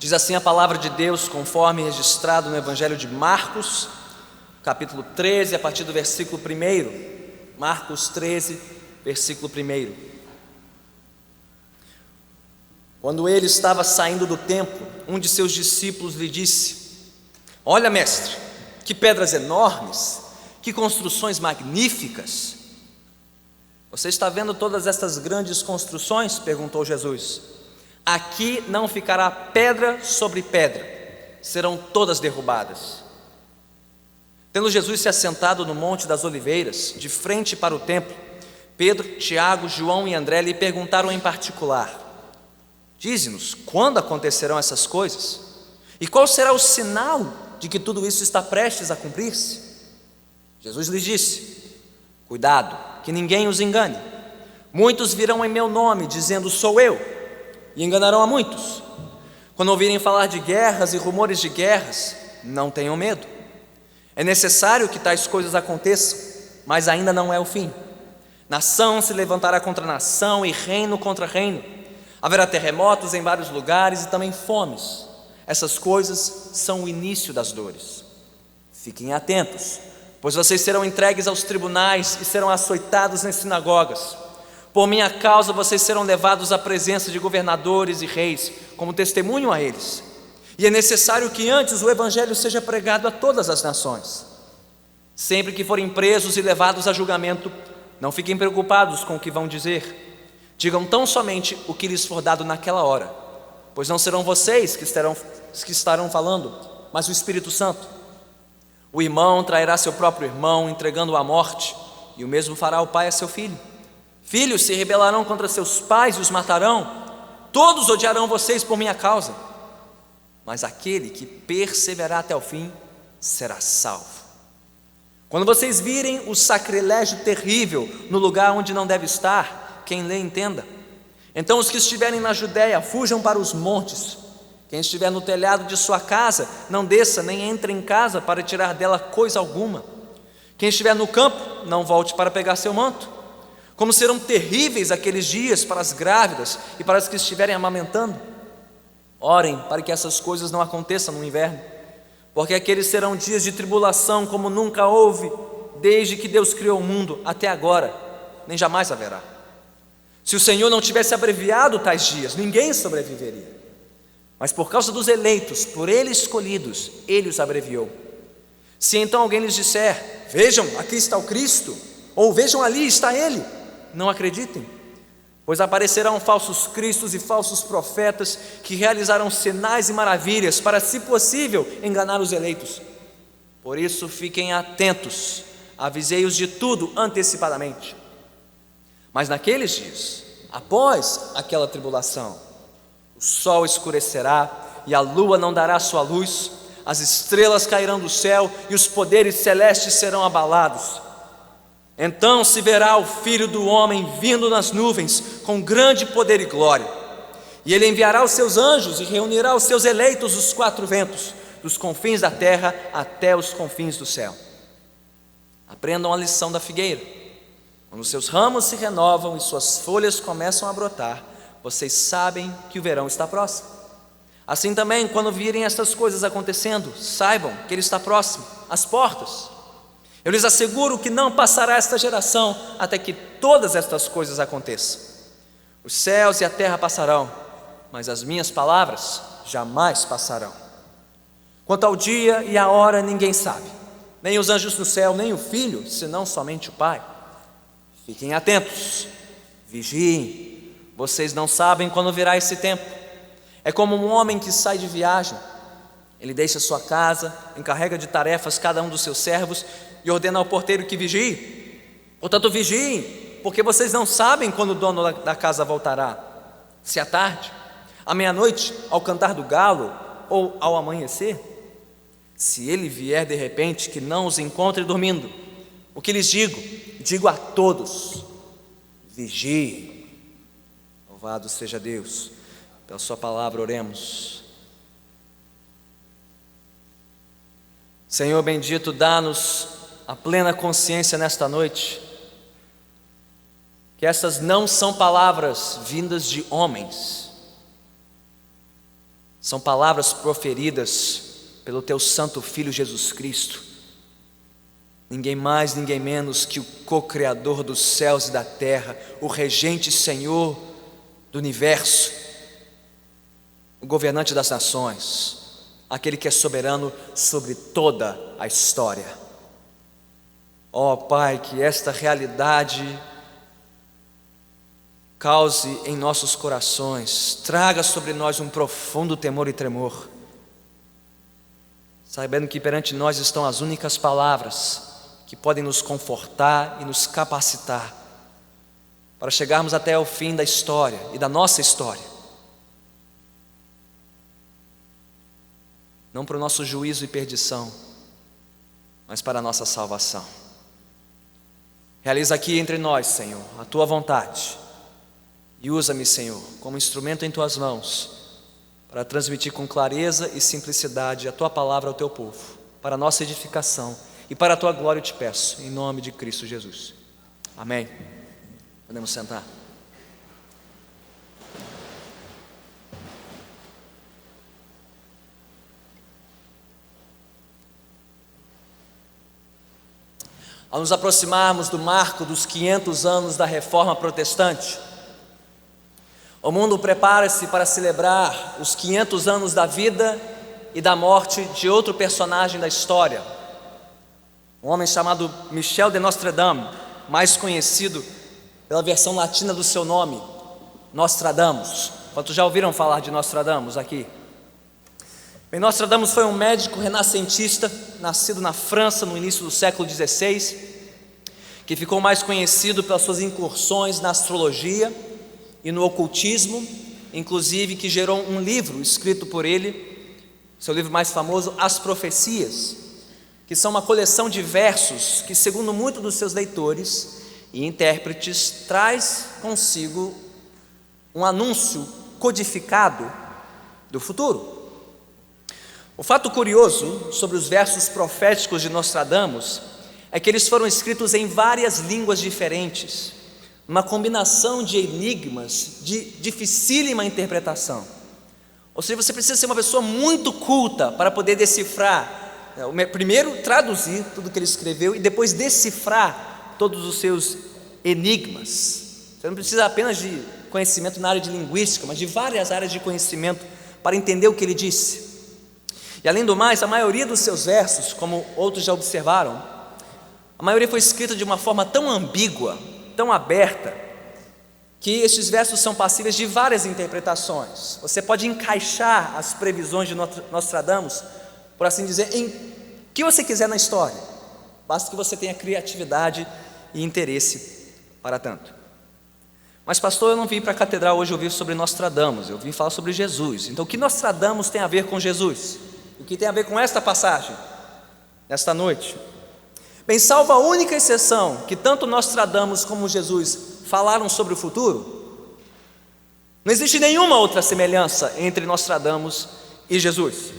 Diz assim a palavra de Deus, conforme registrado no Evangelho de Marcos, capítulo 13, a partir do versículo 1. Marcos 13, versículo 1. Quando ele estava saindo do templo, um de seus discípulos lhe disse: Olha, mestre, que pedras enormes, que construções magníficas. Você está vendo todas estas grandes construções? Perguntou Jesus. Aqui não ficará pedra sobre pedra, serão todas derrubadas. Tendo Jesus se assentado no Monte das Oliveiras, de frente para o templo, Pedro, Tiago, João e André lhe perguntaram em particular: Dize-nos, quando acontecerão essas coisas? E qual será o sinal de que tudo isso está prestes a cumprir-se? Jesus lhes disse: Cuidado, que ninguém os engane. Muitos virão em meu nome, dizendo: Sou eu, e enganarão a muitos. Quando ouvirem falar de guerras e rumores de guerras, não tenham medo. É necessário que tais coisas aconteçam, mas ainda não é o fim. Nação se levantará contra nação e reino contra reino. Haverá terremotos em vários lugares e também fomes. Essas coisas são o início das dores. Fiquem atentos, pois vocês serão entregues aos tribunais e serão açoitados nas sinagogas. Por minha causa vocês serão levados à presença de governadores e reis, como testemunho a eles. E é necessário que antes o evangelho seja pregado a todas as nações. Sempre que forem presos e levados a julgamento, não fiquem preocupados com o que vão dizer. Digam tão somente o que lhes for dado naquela hora, pois não serão vocês que estarão falando, mas o Espírito Santo. O irmão trairá seu próprio irmão, entregando-o à morte, e o mesmo fará o pai a seu filho. Filhos se rebelarão contra seus pais e os matarão. Todos odiarão vocês por minha causa, mas aquele que perseverar até o fim será salvo. Quando vocês virem o sacrilégio terrível no lugar onde não deve estar, quem lê entenda. Então os que estiverem na Judéia fujam para os montes. Quem estiver no telhado de sua casa, não desça nem entre em casa para tirar dela coisa alguma. Quem estiver no campo, não volte para pegar seu manto. Como serão terríveis aqueles dias para as grávidas e para as que estiverem amamentando. Orem para que essas coisas não aconteçam no inverno, porque aqueles serão dias de tribulação como nunca houve, desde que Deus criou o mundo até agora, nem jamais haverá. Se o Senhor não tivesse abreviado tais dias, ninguém sobreviveria. Mas por causa dos eleitos, por Ele escolhidos, Ele os abreviou. Se então alguém lhes disser: Vejam, aqui está o Cristo, ou vejam, ali está Ele, não acreditem, pois aparecerão falsos cristos e falsos profetas que realizarão sinais e maravilhas para, se possível, enganar os eleitos. Por isso fiquem atentos, avisei-os de tudo antecipadamente. Mas naqueles dias, após aquela tribulação, o sol escurecerá e a lua não dará sua luz, as estrelas cairão do céu e os poderes celestes serão abalados. Então se verá o Filho do Homem vindo nas nuvens com grande poder e glória. E ele enviará os seus anjos e reunirá os seus eleitos dos quatro ventos, dos confins da terra até os confins do céu. Aprendam a lição da figueira. Quando seus ramos se renovam e suas folhas começam a brotar, vocês sabem que o verão está próximo. Assim também, quando virem estas coisas acontecendo, saibam que ele está próximo, às portas. Eu lhes asseguro que não passará esta geração até que todas estas coisas aconteçam. Os céus e a terra passarão, mas as minhas palavras jamais passarão. Quanto ao dia e à hora, ninguém sabe, nem os anjos no céu, nem o Filho, senão somente o Pai. Fiquem atentos, vigiem, vocês não sabem quando virá esse tempo. É como um homem que sai de viagem. Ele deixa sua casa, encarrega de tarefas cada um dos seus servos e ordena ao porteiro que vigie. Portanto, vigiem, porque vocês não sabem quando o dono da casa voltará, se à tarde, à meia-noite, ao cantar do galo ou ao amanhecer. Se ele vier de repente, que não os encontre dormindo. O que lhes digo? Digo a todos: vigiem. Louvado seja Deus. Pela sua palavra oremos. Senhor bendito, dá-nos a plena consciência nesta noite que essas não são palavras vindas de homens, São palavras proferidas pelo teu santo Filho Jesus Cristo, ninguém mais, ninguém menos que o co-criador dos céus e da terra, o regente Senhor do universo, o governante das nações, aquele que é soberano sobre toda a história. Ó Pai, que esta realidade cause em nossos corações, traga sobre nós um profundo temor e tremor, sabendo que perante nós estão as únicas palavras que podem nos confortar e nos capacitar para chegarmos até o fim da história e da nossa história, não para o nosso juízo e perdição, mas para a nossa salvação. Realiza aqui entre nós, Senhor, a Tua vontade e usa-me, Senhor, como instrumento em Tuas mãos para transmitir com clareza e simplicidade a Tua palavra ao Teu povo, para a nossa edificação e para a Tua glória eu te peço, em nome de Cristo Jesus. Amém. Podemos sentar. Ao nos aproximarmos do marco dos 500 anos da Reforma Protestante, o mundo prepara-se para celebrar os 500 anos da vida e da morte de outro personagem da história, um homem chamado Michel de Nostradame, mais conhecido pela versão latina do seu nome, Nostradamus. Quantos já ouviram falar de Nostradamus aqui? Bem, Nostradamus foi um médico renascentista, nascido na França no início do século XVI, que ficou mais conhecido pelas suas incursões na astrologia e no ocultismo, inclusive que gerou um livro escrito por ele, seu livro mais famoso, As Profecias, que são uma coleção de versos que, segundo muitos dos seus leitores e intérpretes, traz consigo um anúncio codificado do futuro. O fato curioso sobre os versos proféticos de Nostradamus é que eles foram escritos em várias línguas diferentes, uma combinação de enigmas de dificílima interpretação. Ou seja, você precisa ser uma pessoa muito culta para poder decifrar, primeiro traduzir tudo que ele escreveu e depois decifrar todos os seus enigmas. Você não precisa apenas de conhecimento na área de linguística, mas de várias áreas de conhecimento para entender o que ele disse. E além do mais, a maioria dos seus versos, como outros já observaram, a maioria foi escrita de uma forma tão ambígua, tão aberta, que estes versos são passíveis de várias interpretações. Você pode encaixar as previsões de Nostradamus, por assim dizer, em que você quiser na história, basta que você tenha criatividade e interesse para tanto. Mas pastor, eu não vim para a catedral hoje ouvir sobre Nostradamus, eu vim falar sobre Jesus. Então o que Nostradamus tem a ver com Jesus? O que tem a ver com esta passagem, nesta noite? Bem, salvo a única exceção que tanto Nostradamus como Jesus falaram sobre o futuro, não existe nenhuma outra semelhança entre Nostradamus e Jesus.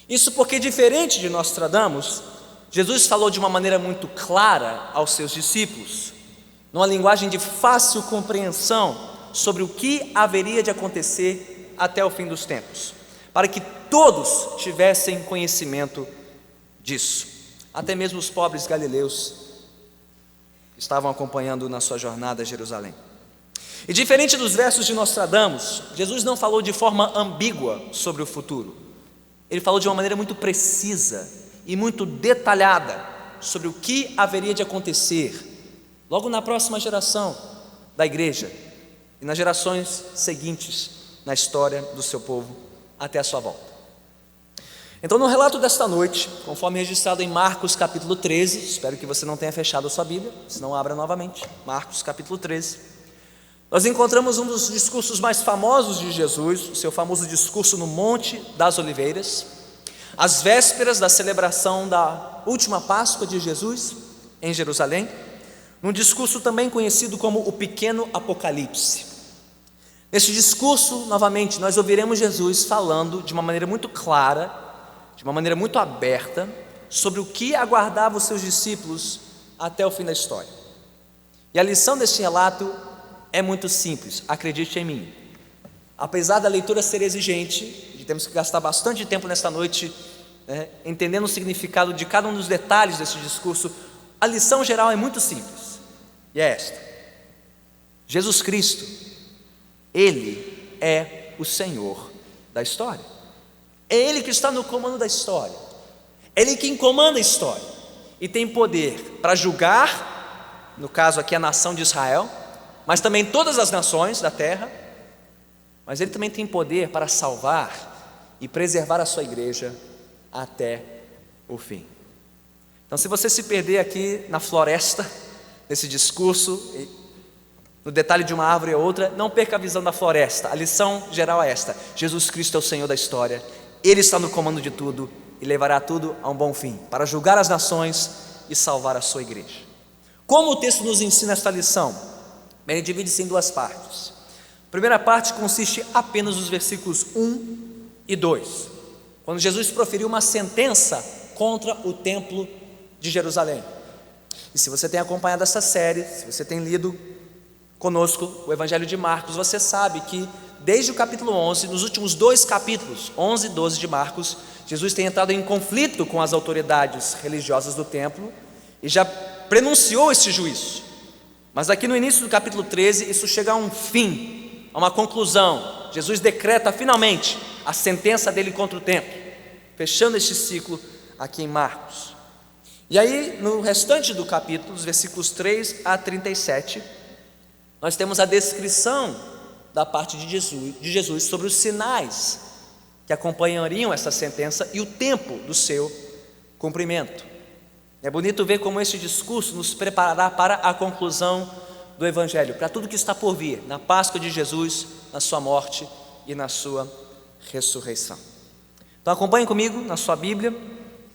Isso porque, diferente de Nostradamus, Jesus falou de uma maneira muito clara aos seus discípulos, numa linguagem de fácil compreensão sobre o que haveria de acontecer até o fim dos tempos, para que todos tivessem conhecimento disso, até mesmo os pobres galileus que estavam acompanhando na sua jornada a Jerusalém. E diferente dos versos de Nostradamus, Jesus não falou de forma ambígua sobre o futuro. Ele falou de uma maneira muito precisa e muito detalhada sobre o que haveria de acontecer logo na próxima geração da igreja e nas gerações seguintes na história do seu povo até a sua volta. Então, no relato desta noite, conforme registrado em Marcos capítulo 13, espero que você não tenha fechado a sua Bíblia, senão abra novamente, Marcos capítulo 13, nós encontramos um dos discursos mais famosos de Jesus, o seu famoso discurso no Monte das Oliveiras, às vésperas da celebração da última Páscoa de Jesus em Jerusalém, num discurso também conhecido como o Pequeno Apocalipse. Neste discurso, novamente, nós ouviremos Jesus falando de uma maneira muito clara, de uma maneira muito aberta, sobre o que aguardava os seus discípulos até o fim da história. E a lição deste relato é muito simples, acredite em mim. Apesar da leitura ser exigente, de temos que gastar bastante tempo nesta noite, entendendo o significado de cada um dos detalhes desse discurso. A lição geral é muito simples, e é esta: Jesus Cristo, Ele é o Senhor da história. É Ele que está no comando da história, é Ele quem comanda a história, e tem poder para julgar, no caso aqui a nação de Israel, mas também todas as nações da terra. Mas Ele também tem poder para salvar e preservar a sua igreja até o fim. Então, se você se perder aqui na floresta, nesse discurso, no detalhe de uma árvore ou outra, não perca a visão da floresta. A lição geral é esta: Jesus Cristo é o Senhor da história, Ele está no comando de tudo e levará tudo a um bom fim, para julgar as nações e salvar a sua igreja. Como o texto nos ensina esta lição? Bem, ele divide-se em duas partes. A primeira parte consiste apenas nos versículos 1 e 2, quando Jesus proferiu uma sentença contra o templo de Jerusalém. E se você tem acompanhado essa série, se você tem lido conosco o Evangelho de Marcos, você sabe que desde o capítulo 11, nos últimos dois capítulos, 11 e 12 de Marcos, Jesus tem entrado em conflito com as autoridades religiosas do templo e já prenunciou este juízo. Mas aqui no início do capítulo 13, isso chega a um fim, a uma conclusão. Jesus decreta finalmente a sentença dele contra o templo, fechando este ciclo aqui em Marcos. E aí, no restante do capítulo, dos versículos 3 a 37, nós temos a descrição da parte de Jesus sobre os sinais que acompanhariam essa sentença e o tempo do seu cumprimento. É bonito ver como esse discurso nos preparará para a conclusão do Evangelho, para tudo que está por vir, na Páscoa de Jesus, na sua morte e na sua ressurreição. Então acompanhe comigo na sua Bíblia,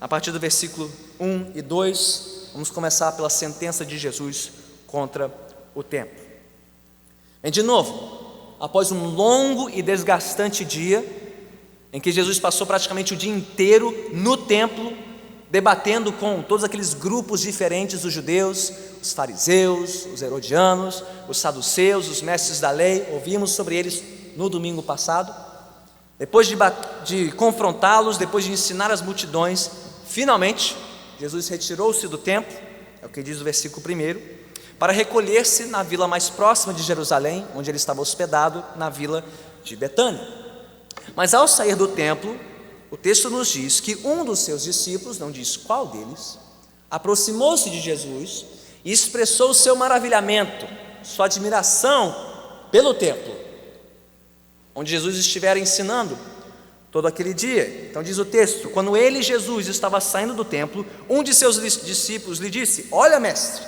a partir do versículo 1 e 2, vamos começar pela sentença de Jesus contra o templo. E de novo, após um longo e desgastante dia, em que Jesus passou praticamente o dia inteiro no templo, debatendo com todos aqueles grupos diferentes dos judeus, os fariseus, os herodianos, os saduceus, os mestres da lei. Ouvimos sobre eles no domingo passado. Depois de confrontá-los, depois de ensinar as multidões, finalmente Jesus retirou-se do templo, é o que diz o versículo 1, para recolher-se na vila mais próxima de Jerusalém, onde ele estava hospedado, na vila de Betânia. Mas ao sair do templo, o texto nos diz que um dos seus discípulos, não diz qual deles, aproximou-se de Jesus e expressou o seu maravilhamento, sua admiração pelo templo, onde Jesus estivera ensinando todo aquele dia. Então diz o texto: quando ele, Jesus, estava saindo do templo, um de seus discípulos lhe disse: olha, mestre,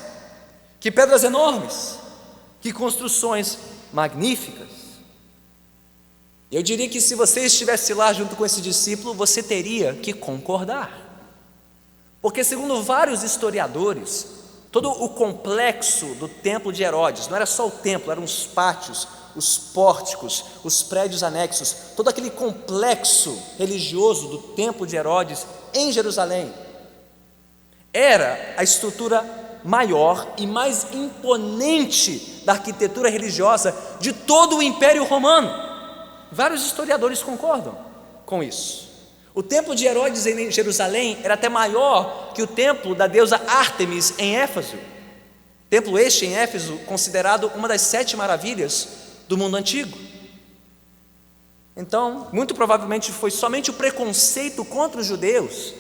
que pedras enormes, que construções magníficas. Eu diria que se você estivesse lá junto com esse discípulo, você teria que concordar, porque segundo vários historiadores, todo o complexo do templo de Herodes, não era só o templo, eram os pátios, os pórticos, os prédios anexos, todo aquele complexo religioso do templo de Herodes em Jerusalém, era a estrutura maior e mais imponente da arquitetura religiosa de todo o Império Romano. Vários historiadores concordam com isso. O templo de Herodes em Jerusalém era até maior que o templo da deusa Ártemis em Éfeso. Templo este em Éfeso, considerado uma das 7 maravilhas do mundo antigo. Então, muito provavelmente foi somente o preconceito contra os judeus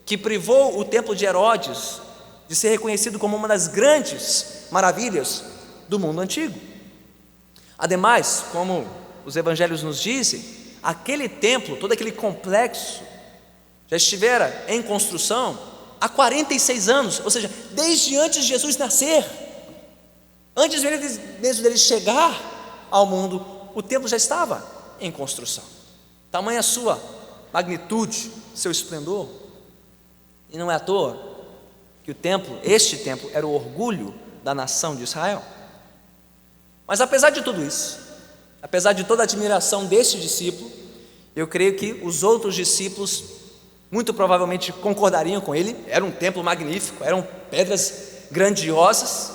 que privou o templo de Herodes de ser reconhecido como uma das grandes maravilhas do mundo antigo. Ademais, como os evangelhos nos dizem, aquele templo, todo aquele complexo, já estivera em construção há 46 anos, ou seja, desde antes de Jesus nascer, antes mesmo dele chegar ao mundo, o templo já estava em construção. Tamanha a sua magnitude, seu esplendor. E não é à toa que este templo era o orgulho da nação de Israel. Mas apesar de tudo isso, apesar de toda a admiração deste discípulo, eu creio que os outros discípulos muito provavelmente concordariam com ele. Era um templo magnífico, eram pedras grandiosas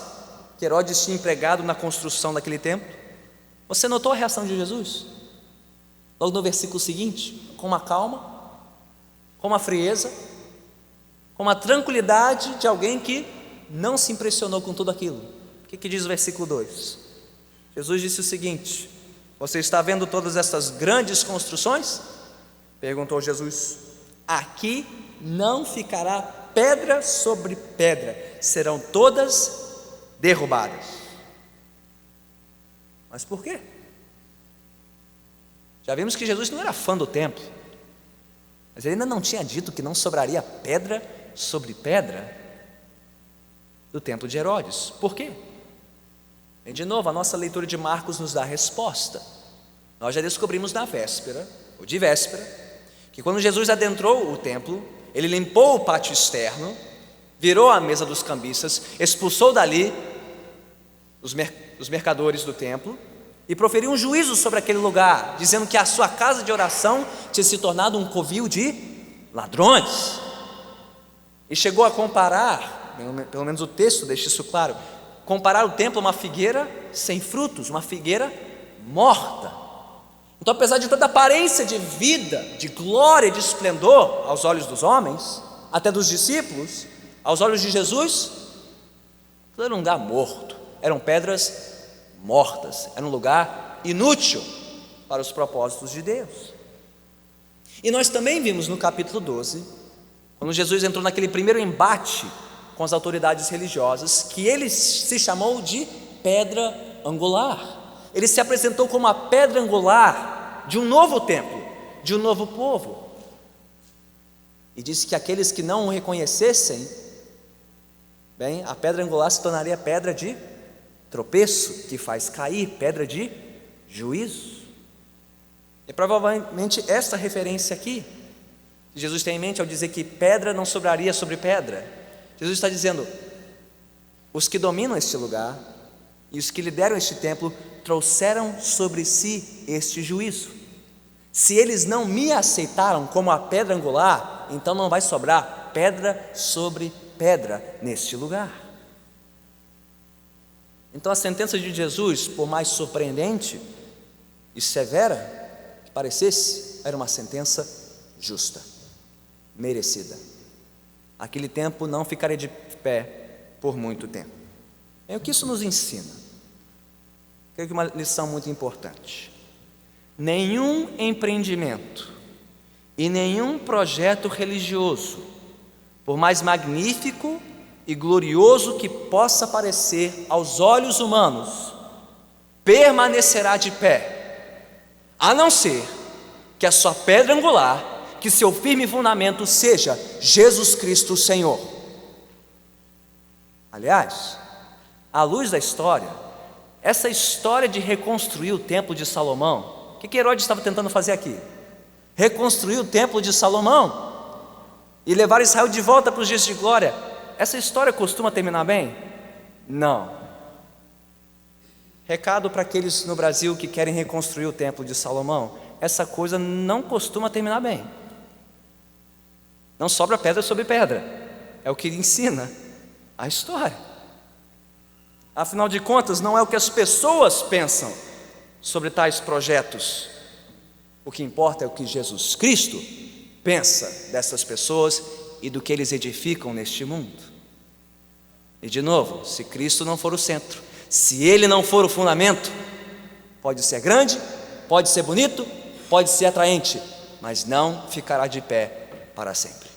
que Herodes tinha empregado na construção daquele templo. Você notou a reação de Jesus? logo no versículo seguinte, com uma calma, com uma frieza, com uma tranquilidade de alguém que não se impressionou com tudo aquilo. O que diz o versículo 2? Jesus disse o seguinte: você está vendo todas essas grandes construções? Perguntou Jesus. Aqui não ficará pedra sobre pedra, serão todas derrubadas. Mas por quê? Já vimos que Jesus não era fã do templo, mas ele ainda não tinha dito que não sobraria pedra sobre pedra do templo de Herodes. Por quê? E de novo, a nossa leitura de Marcos nos dá a resposta. Nós já descobrimos na véspera, ou de véspera, que quando Jesus adentrou o templo, ele limpou o pátio externo, virou a mesa dos cambistas, expulsou dali os mercadores do templo e proferiu um juízo sobre aquele lugar, dizendo que a sua casa de oração tinha se tornado um covil de ladrões. E chegou a comparar, pelo menos o texto deixa isso claro, comparar o templo a uma figueira sem frutos, uma figueira morta. Então, apesar de toda a aparência de vida, de glória e de esplendor aos olhos dos homens, até dos discípulos, aos olhos de Jesus, aquilo era um lugar morto, eram pedras mortas, era um lugar inútil para os propósitos de Deus. E nós também vimos no capítulo 12, quando Jesus entrou naquele primeiro embate com as autoridades religiosas, que ele se chamou de pedra angular. Ele se apresentou como a pedra angular de um novo templo, de um novo povo. E disse que aqueles que não o reconhecessem, bem, a pedra angular se tornaria pedra de tropeço, que faz cair, pedra de juízo. E provavelmente essa referência aqui, que Jesus tem em mente ao dizer que pedra não sobraria sobre pedra. Jesus está dizendo: os que dominam este lugar e os que lideram este templo trouxeram sobre si este juízo. Se eles não me aceitaram como a pedra angular, então não vai sobrar pedra sobre pedra neste lugar. Então a sentença de Jesus, por mais surpreendente e severa que parecesse, era uma sentença justa, merecida. Aquele templo não ficaria de pé por muito tempo. É o que isso nos ensina. Creio que uma lição muito importante. Nenhum empreendimento e nenhum projeto religioso, por mais magnífico e glorioso que possa parecer aos olhos humanos, permanecerá de pé, a não ser que a sua pedra angular, que seu firme fundamento seja Jesus Cristo, o Senhor. Aliás, à luz da história, essa história de reconstruir o templo de Salomão, o que Herodes estava tentando fazer aqui? Reconstruir o templo de Salomão e levar Israel de volta para os dias de glória. Essa história costuma terminar bem? Não. Recado para aqueles no Brasil que querem reconstruir o templo de Salomão: essa coisa não costuma terminar bem. Não sobra pedra sobre pedra, é o que ensina a história. Afinal de contas, não é o que as pessoas pensam sobre tais projetos. O que importa é o que Jesus Cristo pensa dessas pessoas e do que eles edificam neste mundo. E de novo, se Cristo não for o centro, se Ele não for o fundamento, pode ser grande, pode ser bonito, pode ser atraente, mas não ficará de pé para sempre.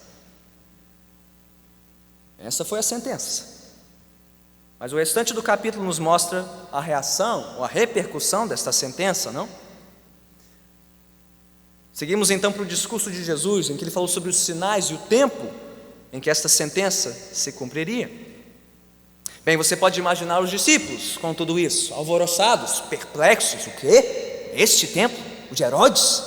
Essa foi a sentença. Mas o restante do capítulo nos mostra a reação, ou a repercussão desta sentença, não? Seguimos então para o discurso de Jesus, em que ele falou sobre os sinais e o tempo em que esta sentença se cumpriria. Bem, você pode imaginar os discípulos com tudo isso, alvoroçados, perplexos. O quê? Este templo, o de Herodes,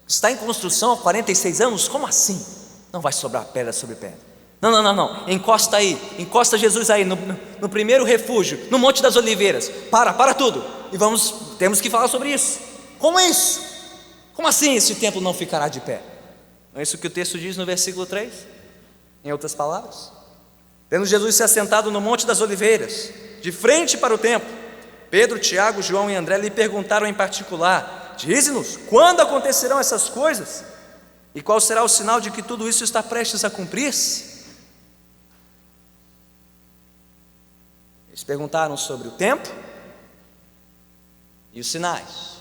está em construção há 46 anos? Como assim? Não vai sobrar pedra sobre pedra. Não, encosta aí, encosta Jesus aí no primeiro refúgio, no Monte das Oliveiras. Para tudo, e temos que falar sobre isso. Como é isso? Como assim esse templo não ficará de pé? Não é isso que o texto diz no versículo 3? Em outras palavras, tendo Jesus se assentado no Monte das Oliveiras, de frente para o templo, Pedro, Tiago, João e André lhe perguntaram em particular: dize-nos, quando acontecerão essas coisas? E qual será o sinal de que tudo isso está prestes a cumprir-se? Eles perguntaram sobre o tempo e os sinais.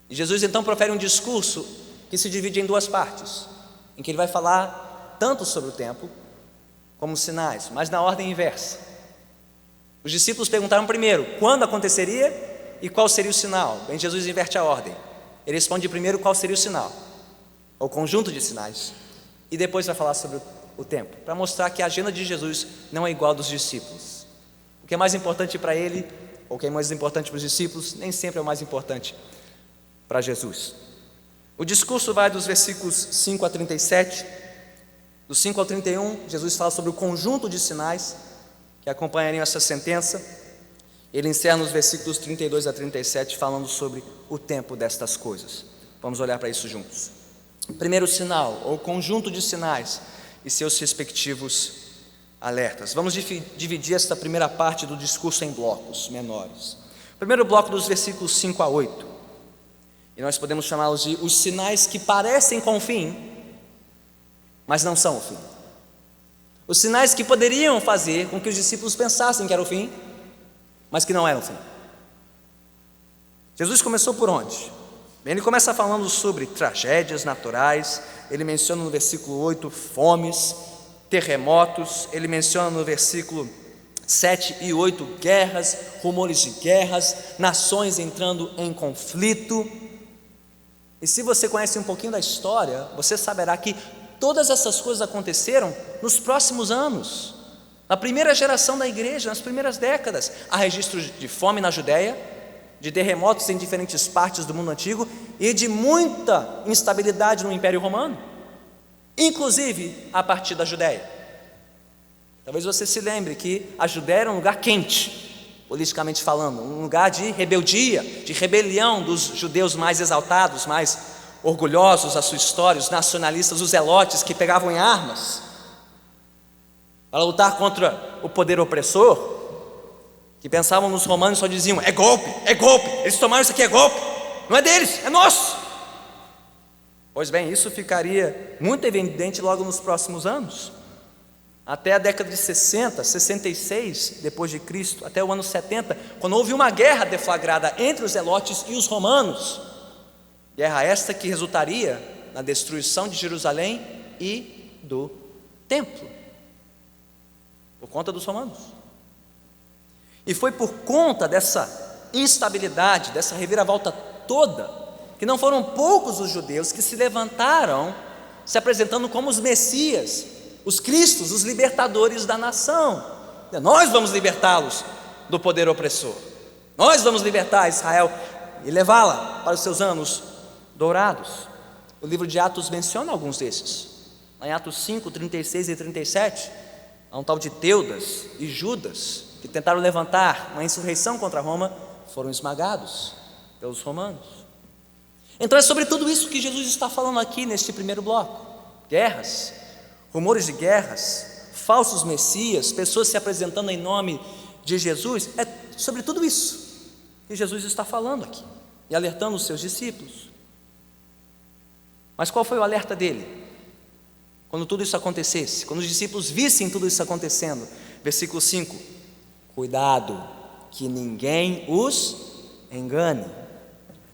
E Jesus então profere um discurso que se divide em duas partes, em que ele vai falar tanto sobre o tempo como os sinais, mas na ordem inversa. Os discípulos perguntaram primeiro quando aconteceria e qual seria o sinal. Bem, Jesus inverte a ordem. Ele responde primeiro qual seria o sinal, o conjunto de sinais, e depois vai falar sobre o tempo, para mostrar que a agenda de Jesus não é igual à dos discípulos. O que é mais importante para ele, ou o que é mais importante para os discípulos, nem sempre é o mais importante para Jesus. O discurso vai dos versículos 5 a 37, dos 5 ao 31, Jesus fala sobre o conjunto de sinais que acompanhariam essa sentença. Ele encerra nos versículos 32 a 37, falando sobre o tempo destas coisas. Vamos olhar para isso juntos. Primeiro sinal, ou conjunto de sinais e seus respectivos alertas. Vamos dividir esta primeira parte do discurso em blocos menores. O primeiro bloco dos versículos 5 a 8, e nós podemos chamá-los de os sinais que parecem com o fim, mas não são o fim. Os sinais que poderiam fazer com que os discípulos pensassem que era o fim, mas que não eram o fim. Jesus começou por onde? Ele começa falando sobre tragédias naturais. Ele menciona no versículo 8 fomes, terremotos. Ele menciona no versículo 7 e 8 guerras, rumores de guerras, nações entrando em conflito. E se você conhece um pouquinho da história, você saberá que todas essas coisas aconteceram nos próximos anos, na primeira geração da igreja, nas primeiras décadas. Há registros de fome na Judéia, de terremotos em diferentes partes do mundo antigo e de muita instabilidade no Império Romano, inclusive a partir da Judéia. Talvez você se lembre que a Judéia era um lugar quente, politicamente falando, um lugar de rebeldia, de rebelião dos judeus mais exaltados, mais orgulhosos da sua história, os nacionalistas, os zelotes que pegavam em armas para lutar contra o poder opressor, que pensavam nos romanos e só diziam: é golpe, eles tomaram isso aqui, é golpe, não é deles, é nosso. Pois bem, isso ficaria muito evidente logo nos próximos anos, até a década de 60, 66 depois de Cristo, até o ano 70, quando houve uma guerra deflagrada entre os zelotes e os romanos, guerra esta que resultaria na destruição de Jerusalém e do templo, por conta dos romanos. E foi por conta dessa instabilidade, dessa reviravolta toda, que não foram poucos os judeus que se levantaram, se apresentando como os Messias, os Cristos, os libertadores da nação. Nós vamos libertá-los do poder opressor, nós vamos libertar Israel e levá-la para os seus anos dourados. O livro de Atos menciona alguns desses. Em Atos 5, 36 e 37, há um tal de Teudas e Judas, que tentaram levantar uma insurreição contra Roma, foram esmagados pelos romanos. Então é sobre tudo isso que Jesus está falando aqui neste primeiro bloco: guerras, rumores de guerras, falsos messias, pessoas se apresentando em nome de Jesus. É sobre tudo isso que Jesus está falando aqui e alertando os seus discípulos. Mas qual foi o alerta dele quando tudo isso acontecesse, quando os discípulos vissem tudo isso acontecendo? Versículo 5: cuidado, que ninguém os engane.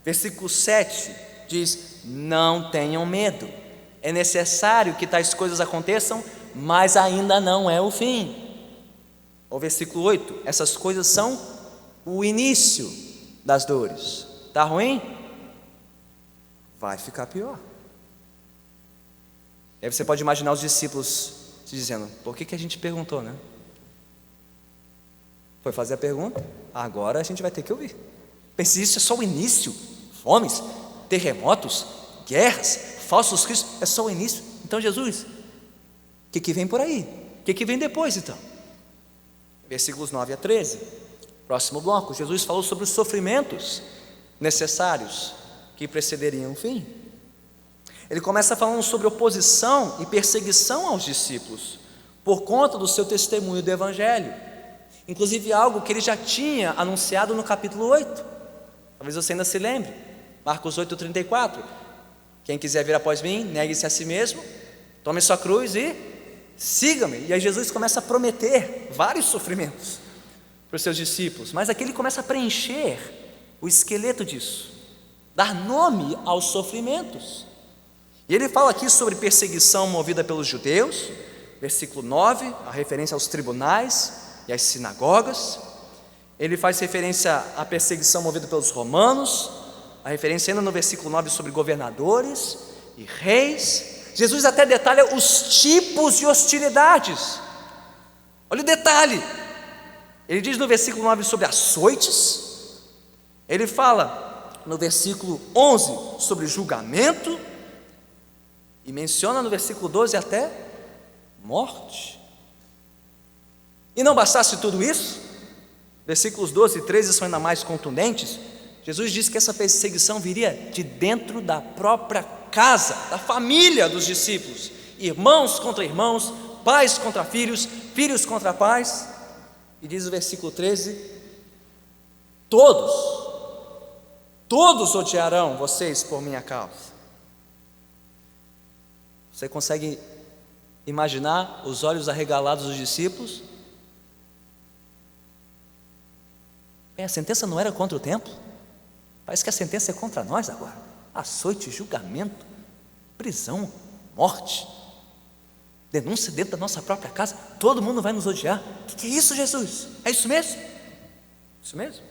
Versículo 7 diz: não tenham medo, é necessário que tais coisas aconteçam, mas ainda não é o fim. O versículo 8: essas coisas são o início das dores. Está ruim? Vai ficar pior. Aí você pode imaginar os discípulos se dizendo: por que a gente perguntou, né? Foi fazer a pergunta, agora a gente vai ter que ouvir. Pense, isso é só o início. Fomes, terremotos, guerras, falsos cristos, é só o início. Então Jesus, o que vem por aí? O que vem depois então? Versículos 9 a 13, próximo bloco. Jesus falou sobre os sofrimentos necessários que precederiam o fim. Ele começa falando sobre oposição e perseguição aos discípulos por conta do seu testemunho do Evangelho, inclusive algo que ele já tinha anunciado no capítulo 8, talvez você ainda se lembre. Marcos 8,34. Quem quiser vir após mim, negue-se a si mesmo, tome sua cruz e siga-me. E aí Jesus começa a prometer vários sofrimentos para os seus discípulos, mas aqui ele começa a preencher o esqueleto disso, dar nome aos sofrimentos. E ele fala aqui sobre perseguição movida pelos judeus, versículo 9, a referência aos tribunais e às sinagogas. Ele faz referência à perseguição movida pelos romanos, a referência ainda no versículo 9 sobre governadores e reis. Jesus até detalha os tipos de hostilidades. Olha o detalhe, ele diz no versículo 9 sobre açoites, ele fala no versículo 11 sobre julgamento, e menciona no versículo 12 até morte. E não bastasse tudo isso, versículos 12 e 13 são ainda mais contundentes. Jesus disse que essa perseguição viria de dentro da própria casa, da família dos discípulos, irmãos contra irmãos, pais contra filhos, filhos contra pais. E diz o versículo 13: todos odiarão vocês por minha causa. Você consegue imaginar os olhos arregalados dos discípulos? Bem, a sentença não era contra o templo, parece que a sentença é contra nós agora. Açoite, julgamento, prisão, morte, denúncia dentro da nossa própria casa, todo mundo vai nos odiar. O que é isso, Jesus? É isso mesmo? Isso mesmo?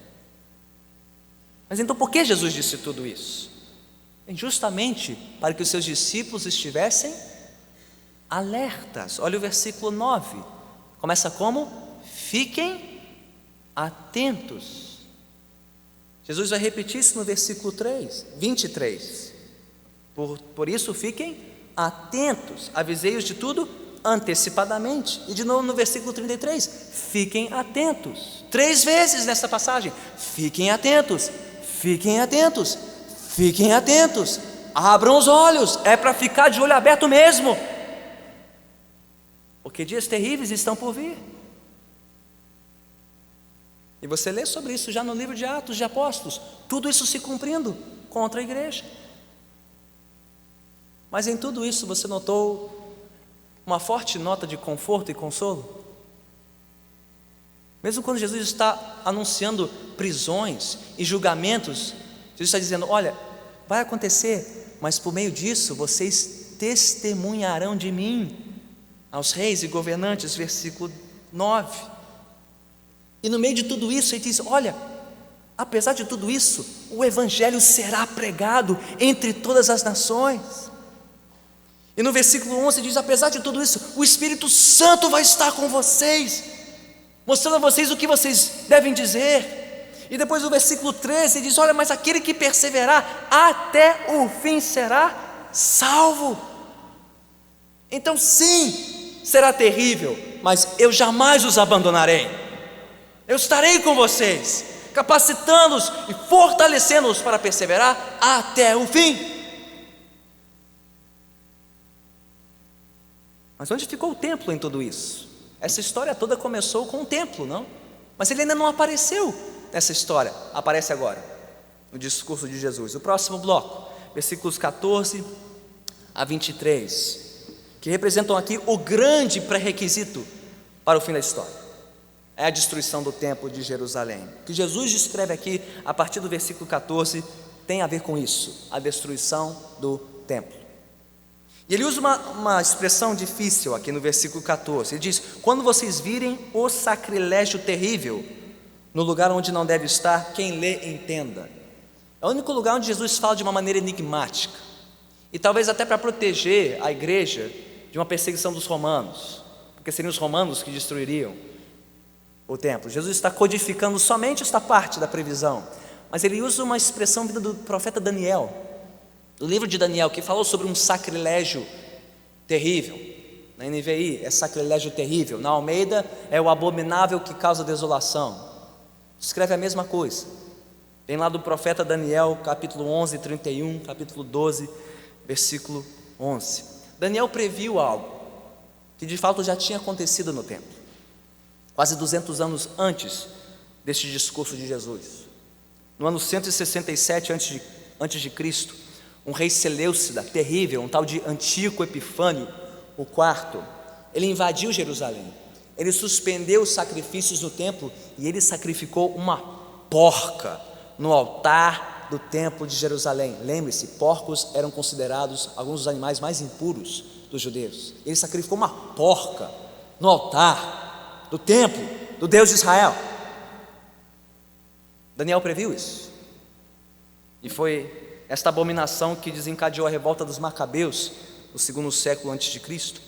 Mas então por que Jesus disse tudo isso? Justamente para que os seus discípulos estivessem alertas. Olha o versículo 9, começa como? Fiquem atentos. Jesus vai repetir isso no versículo 23. Por isso fiquem atentos, avisei-os de tudo antecipadamente. E de novo no versículo 33, fiquem atentos, 3 vezes nessa passagem: fiquem atentos, fiquem atentos, fiquem atentos, abram os olhos. É para ficar de olho aberto mesmo, porque dias terríveis estão por vir. E você lê sobre isso já no livro de Atos de Apóstolos, tudo isso se cumprindo contra a igreja. Mas em tudo isso você notou uma forte nota de conforto e consolo? Mesmo quando Jesus está anunciando prisões e julgamentos, Jesus está dizendo: olha, vai acontecer, mas por meio disso vocês testemunharão de mim aos reis e governantes, versículo 9. E no meio de tudo isso ele diz: olha, apesar de tudo isso, o evangelho será pregado entre todas as nações. E no versículo 11 diz: apesar de tudo isso, o Espírito Santo vai estar com vocês, mostrando a vocês o que vocês devem dizer. E depois no versículo 13 diz: olha, mas aquele que perseverar até o fim será salvo. Então sim, será terrível, mas eu jamais os abandonarei. Eu estarei com vocês, capacitando-os e fortalecendo-os para perseverar até o fim. Mas onde ficou o templo em tudo isso? Essa história toda começou com o templo, não? Mas ele ainda não apareceu nessa história. Aparece agora, no discurso de Jesus. O próximo bloco, versículos 14 a 23, que representam aqui o grande pré-requisito para o fim da história. É a destruição do templo de Jerusalém. O que Jesus descreve aqui, a partir do versículo 14, tem a ver com isso, a destruição do templo. E ele usa uma expressão difícil aqui no versículo 14. Ele diz: quando vocês virem o sacrilégio terrível no lugar onde não deve estar, quem lê entenda. É o único lugar onde Jesus fala de uma maneira enigmática, e talvez até para proteger a igreja de uma perseguição dos romanos, porque seriam os romanos que destruiriam o templo. Jesus está codificando somente esta parte da previsão, mas ele usa uma expressão vinda do profeta Daniel, do livro de Daniel, que falou sobre um sacrilégio terrível. Na NVI é sacrilégio terrível, na Almeida é o abominável que causa desolação. Escreve a mesma coisa, vem lá do profeta Daniel, capítulo 11, 31, capítulo 12, versículo 11. Daniel previu algo que de fato já tinha acontecido no templo, quase 200 anos antes deste discurso de Jesus. No ano 167 a.C., antes de Cristo, um rei Seleucida, terrível, um tal de Antíoco Epifânio, o quarto, ele invadiu Jerusalém, ele suspendeu os sacrifícios no templo e ele sacrificou uma porca no altar do templo de Jerusalém. Lembre-se, porcos eram considerados alguns dos animais mais impuros dos judeus. Ele sacrificou uma porca no altar do templo do Deus de Israel. Daniel previu isso, e foi esta abominação que desencadeou a revolta dos Macabeus no segundo século antes de Cristo.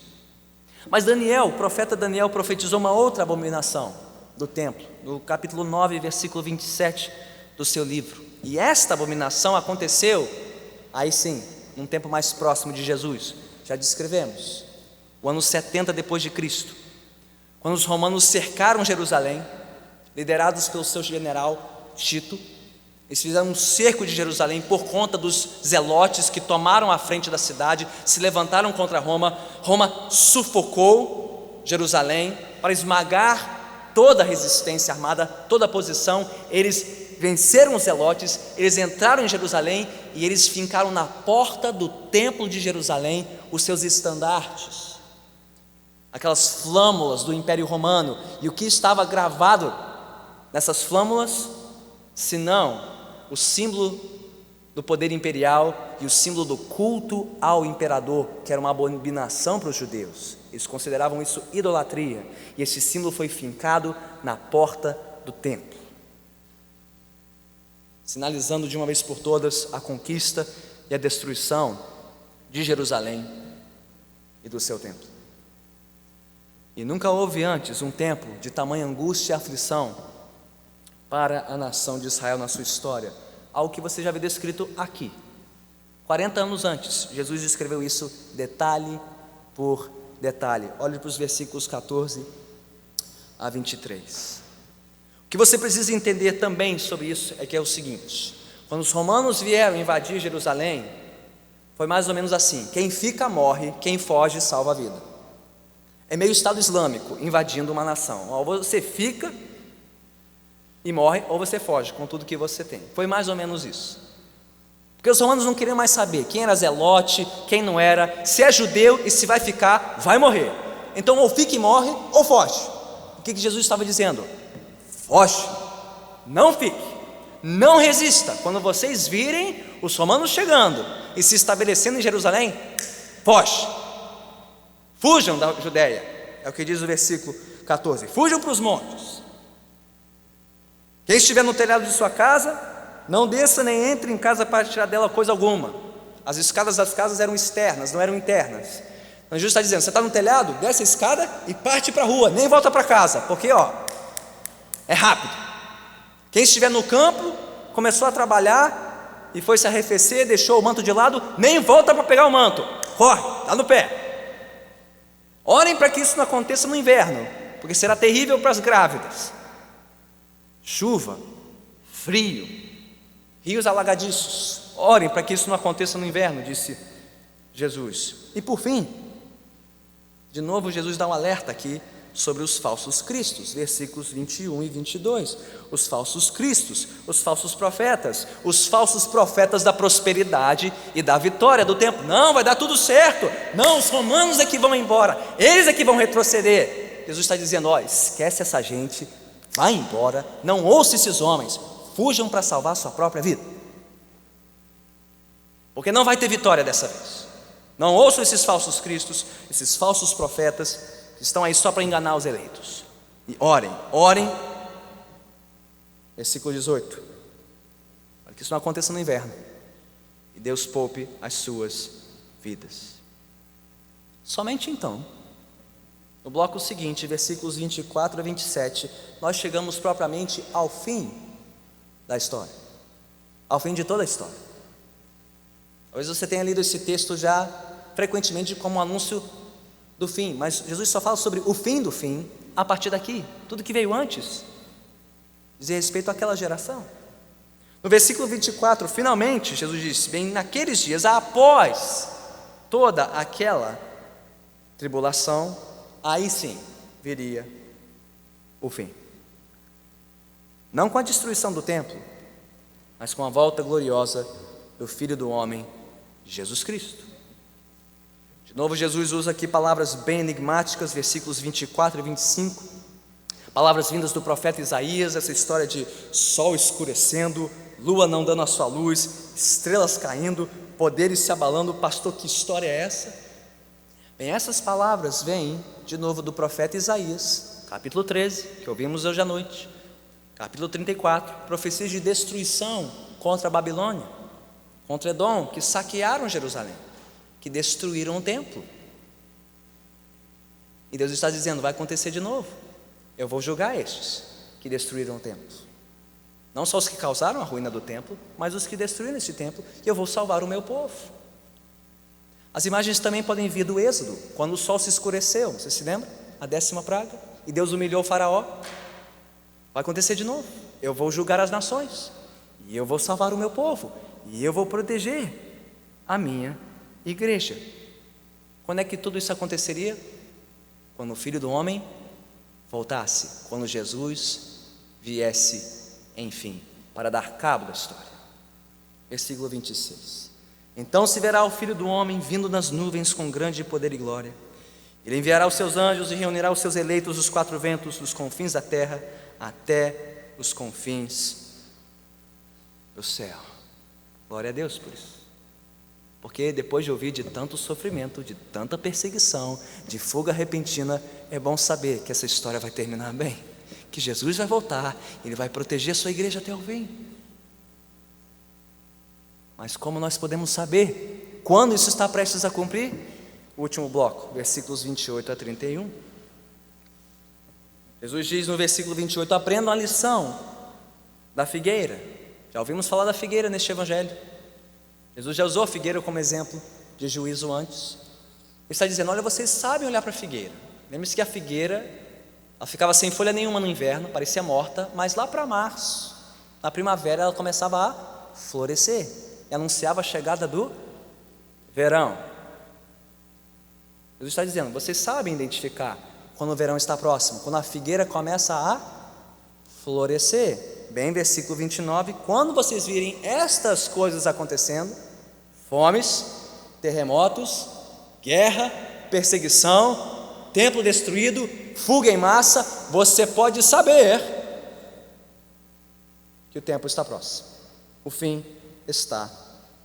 Mas Daniel, o profeta Daniel, profetizou uma outra abominação do templo, no capítulo 9, versículo 27 do seu livro. E esta abominação aconteceu, aí sim, num tempo mais próximo de Jesus. Já descrevemos, o ano 70 depois de Cristo, quando os romanos cercaram Jerusalém, liderados pelo seu general Tito. Eles fizeram um cerco de Jerusalém por conta dos zelotes que tomaram a frente da cidade, se levantaram contra Roma. Roma sufocou Jerusalém para esmagar toda a resistência armada, toda a posição. Eles venceram os zelotes, eles entraram em Jerusalém e eles fincaram na porta do templo de Jerusalém os seus estandartes, aquelas flâmulas do Império Romano. E o que estava gravado nessas flâmulas, senão o símbolo do poder imperial e o símbolo do culto ao imperador, que era uma abominação para os judeus. Eles consideravam isso idolatria, e esse símbolo foi fincado na porta do templo, sinalizando de uma vez por todas a conquista e a destruição de Jerusalém e do seu templo. E nunca houve antes um tempo de tamanha angústia e aflição para a nação de Israel na sua história, algo que você já vê descrito aqui. 40 anos antes, Jesus escreveu isso detalhe por detalhe. Olhe para os versículos 14 a 23. O que você precisa entender também sobre isso é que é o seguinte: quando os romanos vieram invadir Jerusalém, foi mais ou menos assim: quem fica morre, quem foge salva a vida. É meio Estado Islâmico invadindo uma nação. Ou você fica e morre, ou você foge com tudo que você tem. Foi mais ou menos isso, porque os romanos não queriam mais saber quem era zelote, quem não era, se é judeu e se vai ficar, vai morrer. Então ou fica e morre, ou foge. O que Jesus estava dizendo? Foge, não fique, não resista. Quando vocês virem os romanos chegando e se estabelecendo em Jerusalém, foge, fujam da Judéia. É o que diz o versículo 14: fujam para os montes. Quem estiver no telhado de sua casa, não desça nem entre em casa para tirar dela coisa alguma. As escadas das casas eram externas, não eram internas. Então Jesus está dizendo: você está no telhado, desce a escada e parte para a rua, nem volta para casa, porque é rápido. Quem estiver no campo, começou a trabalhar e foi se arrefecer, deixou o manto de lado, nem volta para pegar o manto, corre, está no pé. Orem para que isso não aconteça no inverno, porque será terrível para as grávidas. Chuva, frio, rios alagadiços, orem para que isso não aconteça no inverno, disse Jesus. E por fim, de novo Jesus dá um alerta aqui sobre os falsos cristos, versículos 21 e 22, os falsos cristos, os falsos profetas da prosperidade e da vitória do tempo. Não, vai dar tudo certo, não, os romanos é que vão embora, eles é que vão retroceder. Jesus está dizendo: esquece essa gente, vai embora, não ouça esses homens, fujam para salvar a sua própria vida, porque não vai ter vitória dessa vez. Não ouçam esses falsos cristos, esses falsos profetas que estão aí só para enganar os eleitos. E orem, versículo 18, para que isso não aconteça no inverno e Deus poupe as suas vidas. Somente então, no bloco seguinte, versículos 24 a 27, nós chegamos propriamente ao fim da história, ao fim de toda a história. Talvez você tenha lido esse texto já frequentemente como um anúncio do fim, mas Jesus só fala sobre o fim do fim a partir daqui. Tudo que veio antes dizia respeito àquela geração. No versículo 24, finalmente, Jesus disse: bem, naqueles dias, após toda aquela tribulação, aí sim viria o fim. Não com a destruição do templo, mas com a volta gloriosa do Filho do Homem, Jesus Cristo. De novo, Jesus usa aqui palavras bem enigmáticas, versículos 24 e 25, palavras vindas do profeta Isaías, essa história de sol escurecendo, lua não dando a sua luz, estrelas caindo, poderes se abalando. Pastor, que história é essa? Bem, essas palavras vêm de novo do profeta Isaías, capítulo 13, que ouvimos hoje à noite, capítulo 34, profecias de destruição contra a Babilônia, contra Edom, que saquearam Jerusalém, que destruíram o templo. E Deus está dizendo: vai acontecer de novo. Eu vou julgar estes que destruíram o templo. Não só os que causaram a ruína do templo, mas os que destruíram esse templo, e eu vou salvar o meu povo. As imagens também podem vir do Êxodo, quando o sol se escureceu, você se lembra? A 10ª praga, e Deus humilhou o faraó. Vai acontecer de novo. Eu vou julgar as nações, e eu vou salvar o meu povo, e eu vou proteger a minha igreja. Quando é que tudo isso aconteceria? Quando o Filho do Homem voltasse, quando Jesus viesse, enfim, para dar cabo da história. Versículo 26. Então se verá o Filho do Homem vindo nas nuvens com grande poder e glória. Ele enviará os seus anjos e reunirá os seus eleitos dos 4 ventos, dos confins da terra até os confins do céu. Glória a Deus por isso. Porque depois de ouvir de tanto sofrimento, de tanta perseguição, de fuga repentina, é bom saber que essa história vai terminar bem, que Jesus vai voltar, Ele vai proteger a sua igreja até o fim. Mas como nós podemos saber quando isso está prestes a cumprir? O último bloco, versículos 28 a 31. Jesus diz no versículo 28: aprendam a lição da figueira. Já ouvimos falar da figueira neste evangelho. Jesus já usou a figueira como exemplo de juízo antes. Ele está dizendo: olha, vocês sabem olhar para a figueira. Lembre-se que a figueira, ela ficava sem folha nenhuma no inverno, parecia morta, mas lá para março, na primavera, ela começava a florescer e anunciava a chegada do verão. Jesus está dizendo: vocês sabem identificar quando o verão está próximo, quando a figueira começa a florescer. Bem, versículo 29, quando vocês virem estas coisas acontecendo, fomes, terremotos, guerra, perseguição, templo destruído, fuga em massa, você pode saber que o tempo está próximo, o fim está